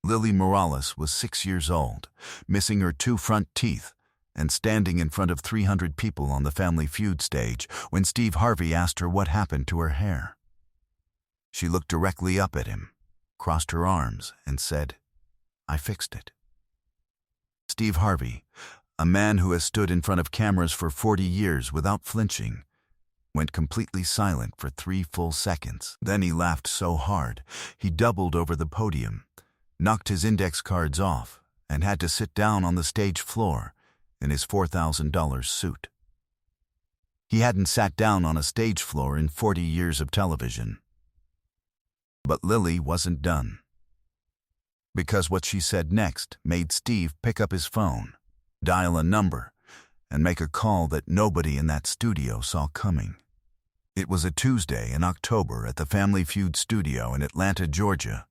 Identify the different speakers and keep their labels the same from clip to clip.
Speaker 1: Lily Morales was 6 years old, missing her 2 front teeth, and standing in front of 300 people on the Family Feud stage when Steve Harvey asked her what happened to her hair. She looked directly up at him, crossed her arms, and said, "I fixed it." Steve Harvey, a man who has stood in front of cameras for 40 years without flinching, went completely silent for 3 full seconds. Then he laughed so hard, he doubled over the podium, knocked his index cards off, and had to sit down on the stage floor in his $4,000 suit. He hadn't sat down on a stage floor in 40 years of television. But Lily wasn't done. Because what she said next made Steve pick up his phone, dial a number, and make a call that nobody in that studio saw coming. It was a Tuesday in October at the Family Feud studio in Atlanta, Georgia.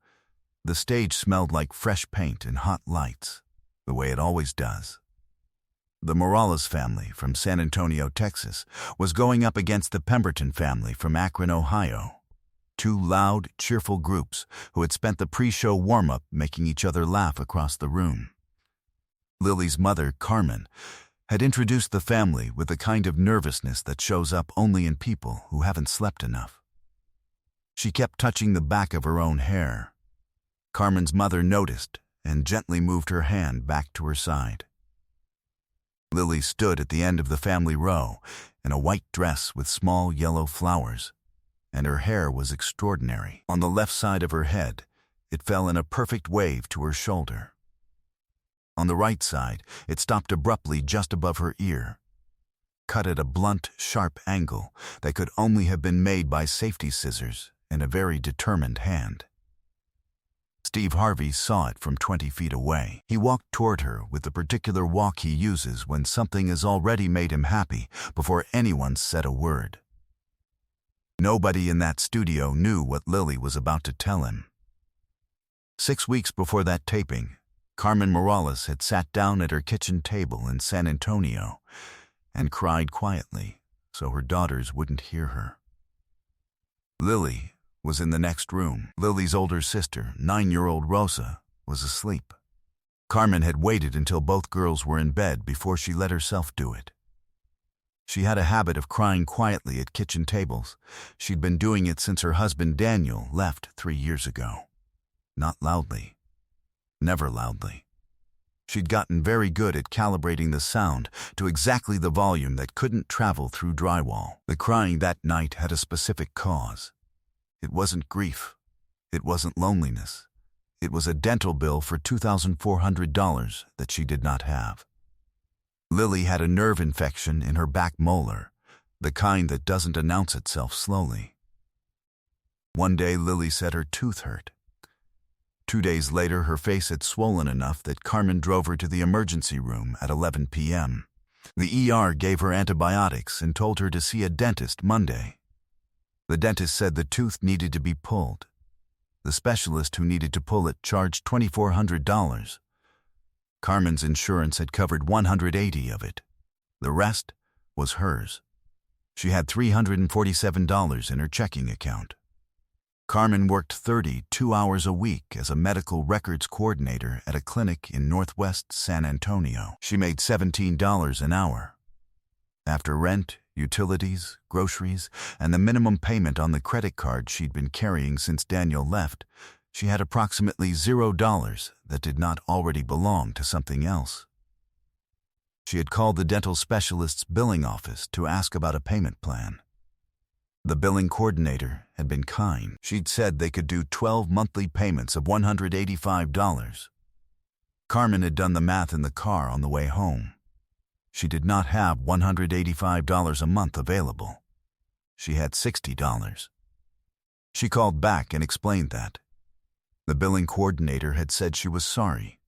Speaker 1: The stage smelled like fresh paint and hot lights, the way it always does. The Morales family from San Antonio, Texas, was going up against the Pemberton family from Akron, Ohio. 2 loud, cheerful groups who had spent the pre-show warm-up making each other laugh across the room. Lily's mother, Carmen, had introduced the family with the kind of nervousness that shows up only in people who haven't slept enough. She kept touching the back of her own hair. Carmen's mother noticed and gently moved her hand back to her side. Lily stood at the end of the family row in a white dress with small yellow flowers, and her hair was extraordinary. On the left side of her head, it fell in a perfect wave to her shoulder. On the right side, it stopped abruptly just above her ear, cut at a blunt, sharp angle that could only have been made by safety scissors in a very determined hand. Steve Harvey saw it from 20 feet away. He walked toward her with the particular walk he uses when something has already made him happy before anyone said a word. Nobody in that studio knew what Lily was about to tell him. 6 weeks before that taping, Carmen Morales had sat down at her kitchen table in San Antonio and cried quietly so her daughters wouldn't hear her. Lily was in the next room. Lily's older sister, 9-year-old Rosa, was asleep. Carmen had waited until both girls were in bed before she let herself do it. She had a habit of crying quietly at kitchen tables. She'd been doing it since her husband Daniel left 3 years ago. Not loudly. Never loudly. She'd gotten very good at calibrating the sound to exactly the volume that couldn't travel through drywall. The crying that night had a specific cause. It wasn't grief. It wasn't loneliness. It was a dental bill for $2,400 that she did not have. Lily had a nerve infection in her back molar, the kind that doesn't announce itself slowly. One day Lily said her tooth hurt. 2 days later, her face had swollen enough that Carmen drove her to the emergency room at 11 p.m. The ER gave her antibiotics and told her to see a dentist Monday. The dentist said the tooth needed to be pulled. The specialist who needed to pull it charged $2,400. Carmen's insurance had covered $180 of it. The rest was hers. She had $347 in her checking account. Carmen worked 32 hours a week as a medical records coordinator at a clinic in northwest San Antonio. She made $17 an hour. After rent, utilities, groceries, and the minimum payment on the credit card she'd been carrying since Daniel left, she had approximately $0 that did not already belong to something else. She had called the dental specialist's billing office to ask about a payment plan. The billing coordinator had been kind. She'd said they could do 12 monthly payments of $185. Carmen had done the math in the car on the way home. She did not have $185 a month available. She had $60. She called back and explained that. The billing coordinator had said she was sorry.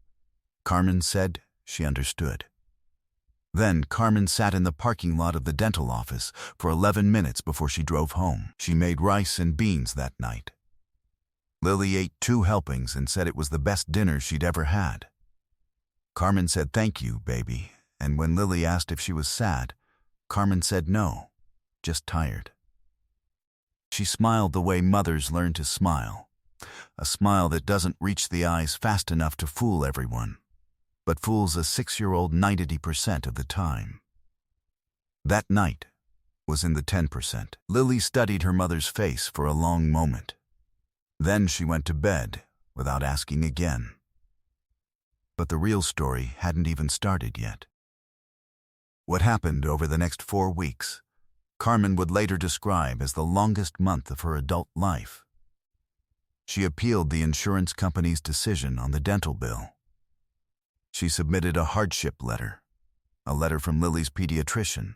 Speaker 1: Carmen said she understood. Then Carmen sat in the parking lot of the dental office for 11 minutes before she drove home. She made rice and beans that night. Lily ate 2 helpings and said it was the best dinner she'd ever had. Carmen said, "Thank you, baby," and when Lily asked if she was sad, Carmen said no, just tired. She smiled the way mothers learn to smile, A smile that doesn't reach the eyes fast enough to fool everyone, but fools a 6-year-old 90% of the time. That night was in the 10%. Lily studied her mother's face for a long moment. Then she went to bed without asking again. But the real story hadn't even started yet. What happened over the next 4 weeks, Carmen would later describe as the longest month of her adult life. She appealed the insurance company's decision on the dental bill. She submitted a hardship letter, a letter from Lily's pediatrician,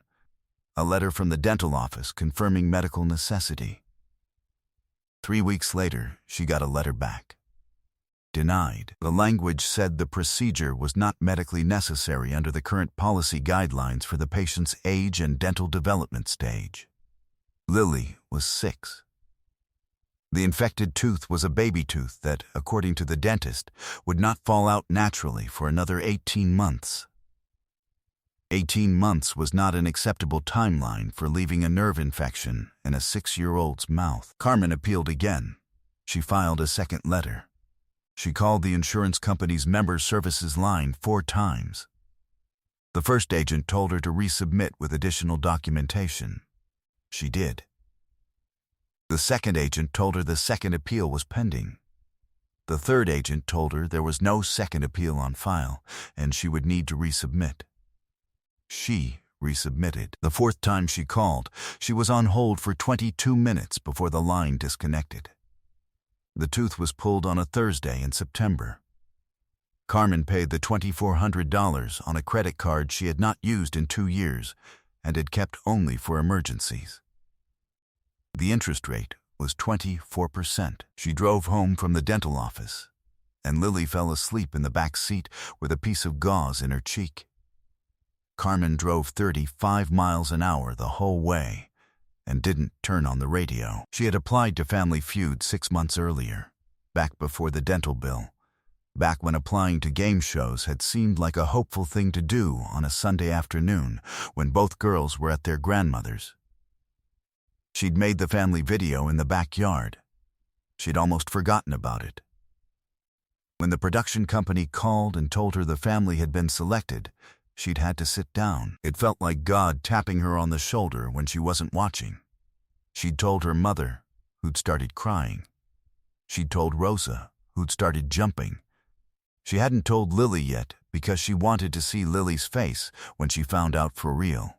Speaker 1: a letter from the dental office confirming medical necessity. 3 weeks later, she got a letter back. Denied. The language said the procedure was not medically necessary under the current policy guidelines for the patient's age and dental development stage. Lily was 6. The infected tooth was a baby tooth that, according to the dentist, would not fall out naturally for another 18 months. 18 months was not an acceptable timeline for leaving a nerve infection in a 6-year-old's mouth. Carmen appealed again. She filed a second letter. She called the insurance company's member services line 4 times. The first agent told her to resubmit with additional documentation. She did. The second agent told her the second appeal was pending. The third agent told her there was no second appeal on file and she would need to resubmit. She resubmitted. The fourth time she called, she was on hold for 22 minutes before the line disconnected. The tooth was pulled on a Thursday in September. Carmen paid the $2,400 on a credit card she had not used in 2 years and had kept only for emergencies. The interest rate was 24%. She drove home from the dental office, and Lily fell asleep in the back seat with a piece of gauze in her cheek. Carmen drove 35 miles an hour the whole way and didn't turn on the radio. She had applied to Family Feud 6 months earlier, back before the dental bill, back when applying to game shows had seemed like a hopeful thing to do on a Sunday afternoon when both girls were at their grandmother's. She'd made the family video in the backyard. She'd almost forgotten about it. When the production company called and told her the family had been selected, she'd had to sit down. It felt like God tapping her on the shoulder when she wasn't watching. She'd told her mother, who'd started crying. She'd told Rosa, who'd started jumping. She hadn't told Lily yet because she wanted to see Lily's face when she found out for real.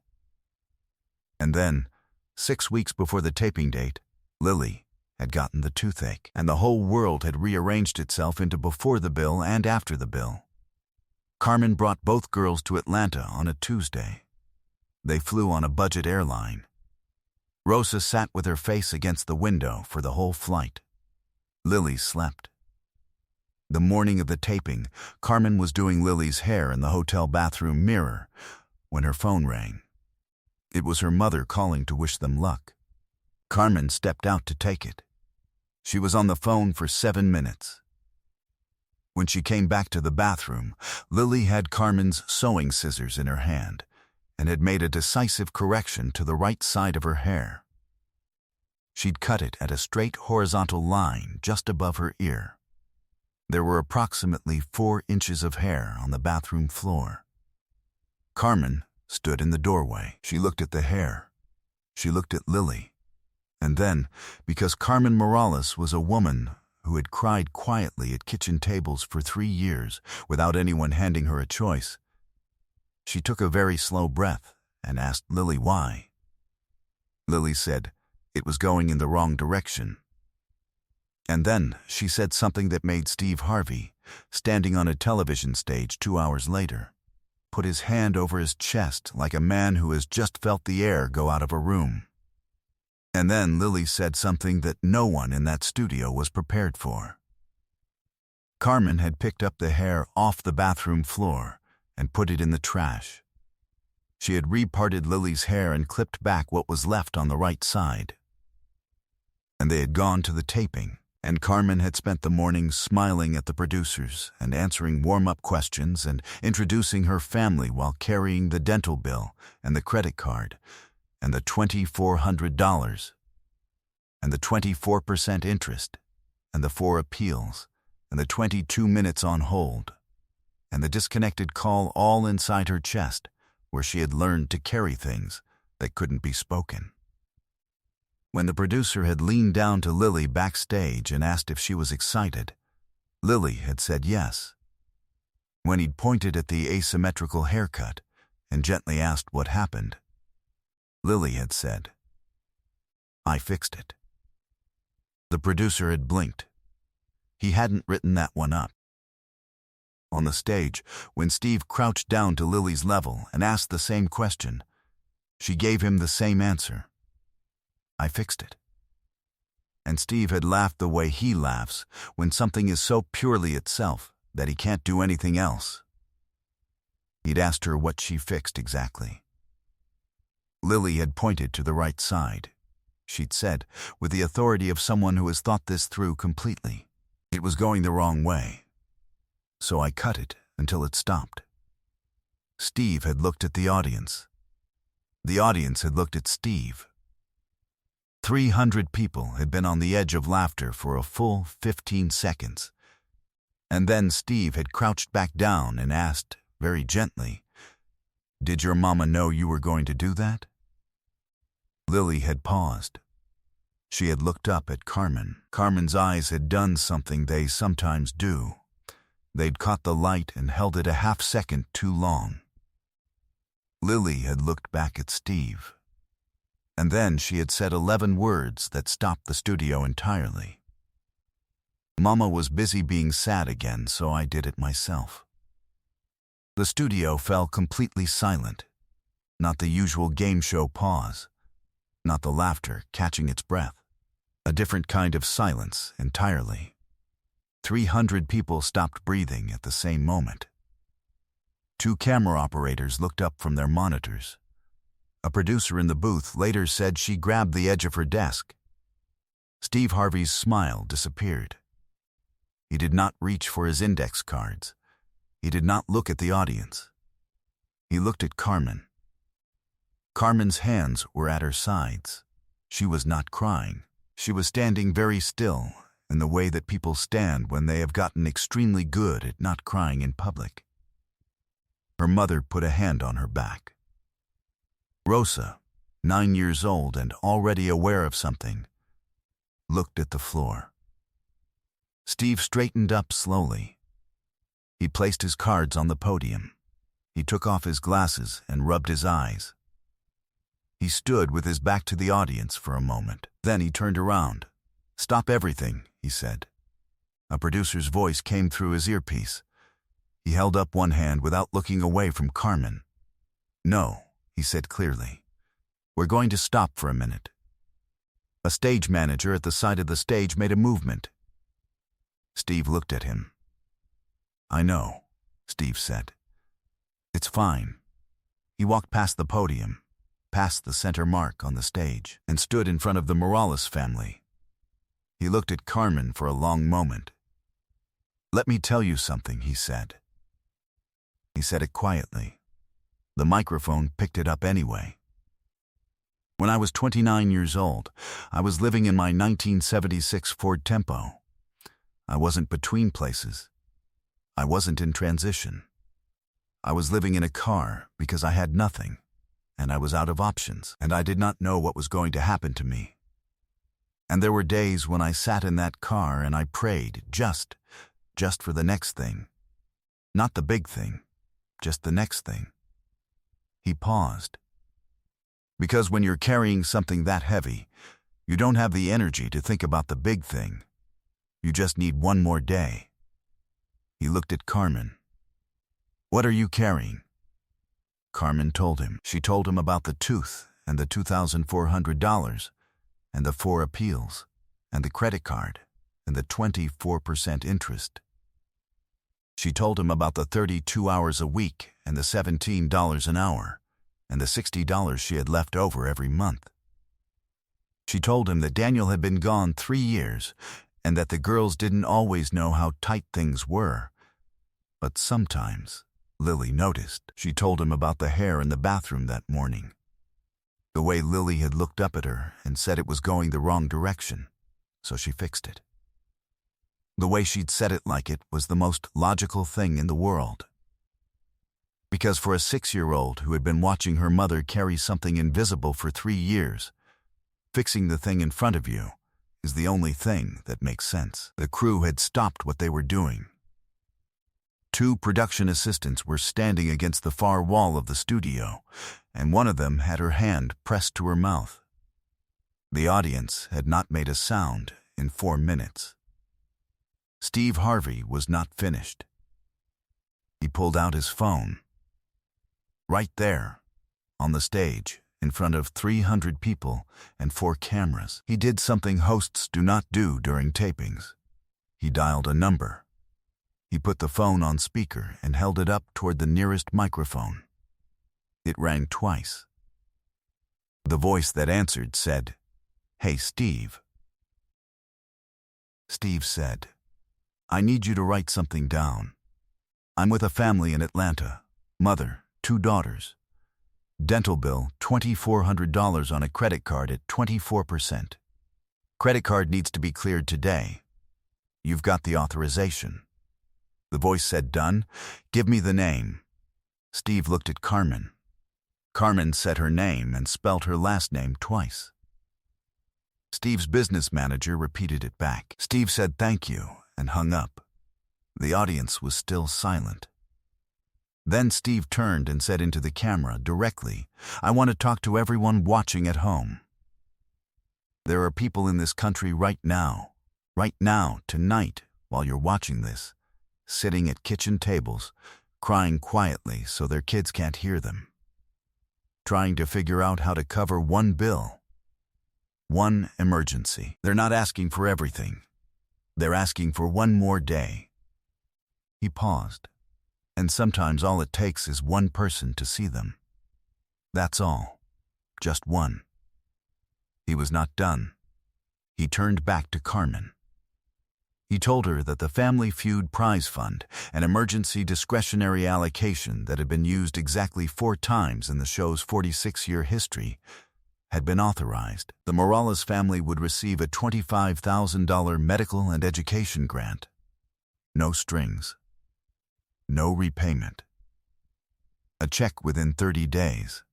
Speaker 1: And then, 6 weeks before the taping date, Lily had gotten the toothache, and the whole world had rearranged itself into before the bill and after the bill. Carmen brought both girls to Atlanta on a Tuesday. They flew on a budget airline. Rosa sat with her face against the window for the whole flight. Lily slept. The morning of the taping, Carmen was doing Lily's hair in the hotel bathroom mirror when her phone rang. It was her mother calling to wish them luck. Carmen stepped out to take it. She was on the phone for 7 minutes. When she came back to the bathroom, Lily had Carmen's sewing scissors in her hand and had made a decisive correction to the right side of her hair. She'd cut it at a straight horizontal line just above her ear. There were approximately 4 inches of hair on the bathroom floor. Carmen stood in the doorway. She looked at the hair. She looked at Lily. And then, because Carmen Morales was a woman who had cried quietly at kitchen tables for 3 years without anyone handing her a choice, she took a very slow breath and asked Lily why. Lily said it was going in the wrong direction. And then she said something that made Steve Harvey, standing on a television stage 2 hours later, put his hand over his chest like a man who has just felt the air go out of a room. And then Lily said something that no one in that studio was prepared for. Carmen had picked up the hair off the bathroom floor and put it in the trash. She had reparted Lily's hair and clipped back what was left on the right side. And they had gone to the taping, and Carmen had spent the morning smiling at the producers and answering warm-up questions and introducing her family while carrying the dental bill and the credit card and the $2,400 and the 24% interest and the 4 appeals, and the 22 minutes on hold, and the disconnected call all inside her chest, where she had learned to carry things that couldn't be spoken. When the producer had leaned down to Lily backstage and asked if she was excited, Lily had said yes. When he'd pointed at the asymmetrical haircut and gently asked what happened, Lily had said, "I fixed it." The producer had blinked. He hadn't written that one up. On the stage, when Steve crouched down to Lily's level and asked the same question, she gave him the same answer. "I fixed it." And Steve had laughed the way he laughs when something is so purely itself that he can't do anything else. He'd asked her what she fixed exactly. Lily had pointed to the right side. She'd said, with the authority of someone who has thought this through completely, "It was going the wrong way. So I cut it until it stopped." Steve had looked at the audience. The audience had looked at Steve. 300 people had been on the edge of laughter for a full 15 seconds. And then Steve had crouched back down and asked, very gently, "Did your mama know you were going to do that?" Lily had paused. She had looked up at Carmen. Carmen's eyes had done something they sometimes do. They'd caught the light and held it a half-second too long. Lily had looked back at Steve. And then she had said 11 words that stopped the studio entirely. "Mama was busy being sad again, so I did it myself." The studio fell completely silent. Not the usual game show pause. Not the laughter catching its breath. A different kind of silence entirely. 300 people stopped breathing at the same moment. 2 camera operators looked up from their monitors. A producer in the booth later said she grabbed the edge of her desk. Steve Harvey's smile disappeared. He did not reach for his index cards. He did not look at the audience. He looked at Carmen. Carmen's hands were at her sides. She was not crying. She was standing very still, in the way that people stand when they have gotten extremely good at not crying in public. Her mother put a hand on her back. Rosa, 9 years old and already aware of something, looked at the floor. Steve straightened up slowly. He placed his cards on the podium. He took off his glasses and rubbed his eyes. He stood with his back to the audience for a moment. Then he turned around. "Stop everything," he said. A producer's voice came through his earpiece. He held up one hand without looking away from Carmen. "No," he said clearly. "We're going to stop for a minute." A stage manager at the side of the stage made a movement. Steve looked at him. "I know," Steve said. "It's fine." He walked past the podium, past the center mark on the stage, and stood in front of the Morales family. He looked at Carmen for a long moment. "Let me tell you something," he said. He said it quietly. The microphone picked it up anyway. "When I was 29 years old, I was living in my 1976 Ford Tempo. I wasn't between places. I wasn't in transition. I was living in a car because I had nothing, and I was out of options, and I did not know what was going to happen to me. And there were days when I sat in that car and I prayed just for the next thing. Not the big thing, just the next thing." He paused. "Because when you're carrying something that heavy, you don't have the energy to think about the big thing. You just need one more day." He looked at Carmen. "What are you carrying?" Carmen told him. She told him about the tooth and the $2,400 and the 4 appeals and the credit card and the 24% interest. She told him about the 32 hours a week and the $17 an hour and the $60 she had left over every month. She told him that Daniel had been gone 3 years and that the girls didn't always know how tight things were. But sometimes, Lily noticed. She told him about the hair in the bathroom that morning. The way Lily had looked up at her and said it was going the wrong direction, so she fixed it. The way she'd said it like it was the most logical thing in the world. Because for a 6-year-old who had been watching her mother carry something invisible for 3 years, fixing the thing in front of you is the only thing that makes sense. The crew had stopped what they were doing. 2 production assistants were standing against the far wall of the studio, and one of them had her hand pressed to her mouth. The audience had not made a sound in 4 minutes. Steve Harvey was not finished. He pulled out his phone. Right there, on the stage, in front of 300 people and 4 cameras, he did something hosts do not do during tapings. He dialed a number. He put the phone on speaker and held it up toward the nearest microphone. It rang twice. The voice that answered said, "Hey, Steve." Steve said, "I need you to write something down. I'm with a family in Atlanta. Mother, 2 daughters. Dental bill, $2,400 on a credit card at 24%. Credit card needs to be cleared today. You've got the authorization." The voice said, "Done. Give me the name." Steve looked at Carmen. Carmen said her name and spelled her last name twice. Steve's business manager repeated it back. Steve said thank you and hung up. The audience was still silent. Then Steve turned and said into the camera directly, "I want to talk to everyone watching at home. There are people in this country right now, tonight, while you're watching this, sitting at kitchen tables, crying quietly so their kids can't hear them, trying to figure out how to cover one bill, one emergency. They're not asking for everything. They're asking for one more day." He paused. "And sometimes all it takes is one person to see them. That's all. Just one." He was not done. He turned back to Carmen. He told her that the Family Feud Prize Fund, an emergency discretionary allocation that had been used exactly 4 times in the show's 46-year history, had been authorized. The Morales family would receive a $25,000 medical and education grant. No strings. No repayment. A check within 30 days.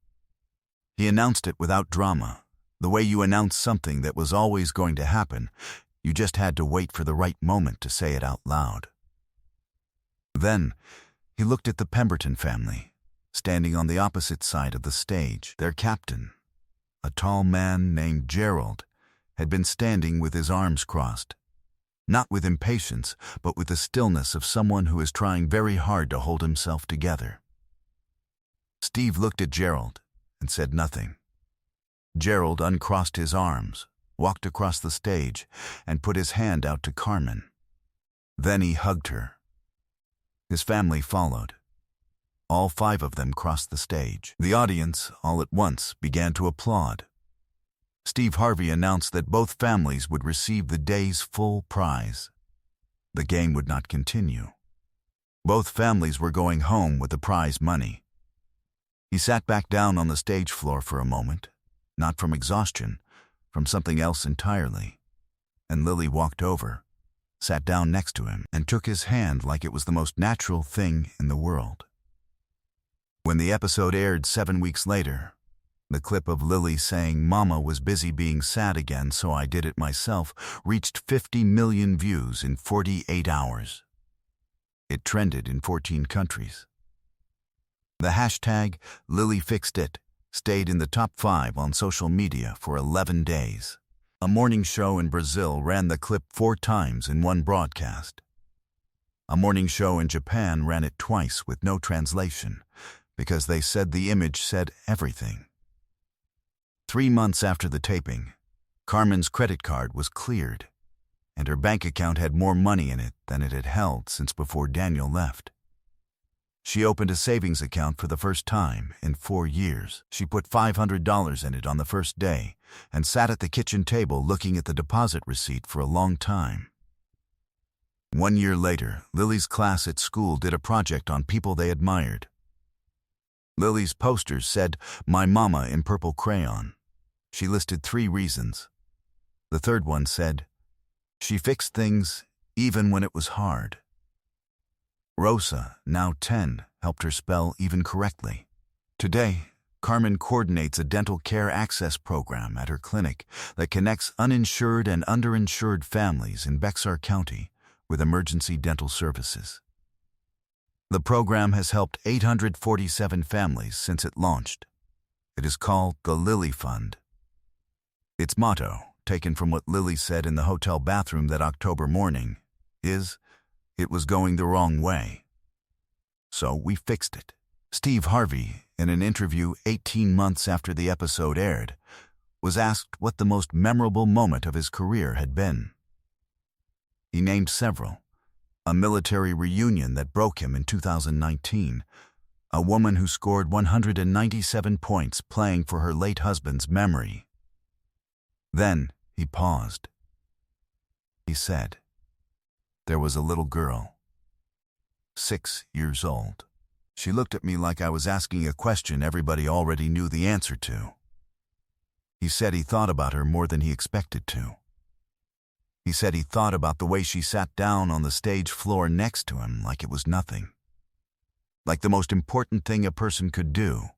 Speaker 1: He announced it without drama, the way you announce something that was always going to happen. You just had to wait for the right moment to say it out loud. Then, he looked at the Pemberton family, standing on the opposite side of the stage. Their captain, a tall man named Gerald, had been standing with his arms crossed, not with impatience, but with the stillness of someone who is trying very hard to hold himself together. Steve looked at Gerald and said nothing. Gerald uncrossed his arms, walked across the stage, and put his hand out to Carmen. Then he hugged her. His family followed. All 5 of them crossed the stage. The audience, all at once, began to applaud. Steve Harvey announced that both families would receive the day's full prize. The game would not continue. Both families were going home with the prize money. He sat back down on the stage floor for a moment, not from exhaustion, from something else entirely, and Lily walked over, sat down next to him, and took his hand like it was the most natural thing in the world. When the episode aired 7 weeks later, the clip of Lily saying Mama was busy being sad again, so I did it myself, reached 50 million views in 48 hours. It trended in 14 countries. The hashtag #LilyFixedIt stayed in the top 5 on social media for 11 days. A morning show in Brazil ran the clip 4 times in one broadcast. A morning show in Japan ran it twice with no translation, because they said the image said everything. 3 months after the taping, Carmen's credit card was cleared, and her bank account had more money in it than it had held since before Daniel left. She opened a savings account for the first time in 4 years. She put $500 in it on the first day and sat at the kitchen table looking at the deposit receipt for a long time. 1 year later, Lily's class at school did a project on people they admired. Lily's posters said, "My Mama" in purple crayon. She listed 3 reasons. The third one said, "She fixed things even when it was hard. Rosa, now 10, helped her spell even correctly. Today, Carmen coordinates a dental care access program at her clinic that connects uninsured and underinsured families in Bexar County with emergency dental services. The program has helped 847 families since it launched. It is called the Lily Fund. Its motto, taken from what Lily said in the hotel bathroom that October morning, is, "It was going the wrong way. So we fixed it." Steve Harvey, in an interview 18 months after the episode aired, was asked what the most memorable moment of his career had been. He named several: a military reunion that broke him in 2019, a woman who scored 197 points playing for her late husband's memory. Then he paused. He said, "There was a little girl, 6 years old. She looked at me like I was asking a question everybody already knew the answer to." He said he thought about her more than he expected to. He said he thought about the way she sat down on the stage floor next to him like it was nothing. Like the most important thing a person could do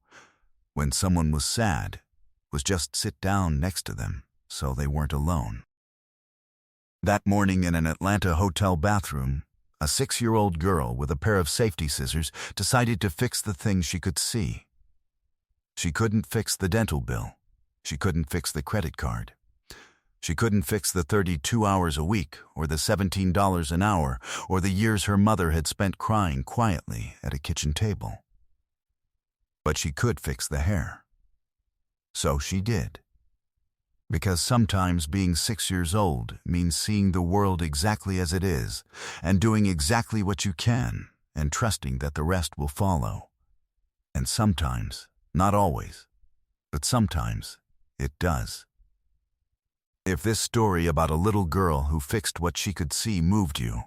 Speaker 1: when someone was sad was just sit down next to them so they weren't alone. That morning in an Atlanta hotel bathroom, a 6-year-old girl with a pair of safety scissors decided to fix the things she could see. She couldn't fix the dental bill. She couldn't fix the credit card. She couldn't fix the 32 hours a week or the $17 an hour or the years her mother had spent crying quietly at a kitchen table. But she could fix the hair. So she did. Because sometimes being 6 years old means seeing the world exactly as it is and doing exactly what you can and trusting that the rest will follow. And sometimes, not always, but sometimes, it does. If this story about a little girl who fixed what she could see moved you,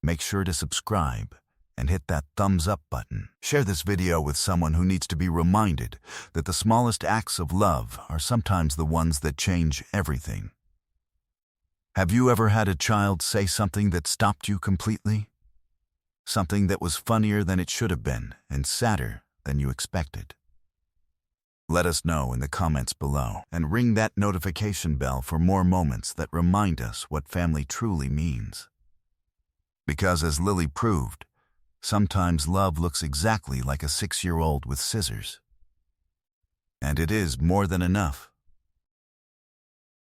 Speaker 1: make sure to subscribe and hit that thumbs up button. Share this video with someone who needs to be reminded that the smallest acts of love are sometimes the ones that change everything. Have you ever had a child say something that stopped you completely? Something that was funnier than it should have been and sadder than you expected? Let us know in the comments below and ring that notification bell for more moments that remind us what family truly means. Because as Lily proved, sometimes love looks exactly like a 6-year-old with scissors. And it is more than enough.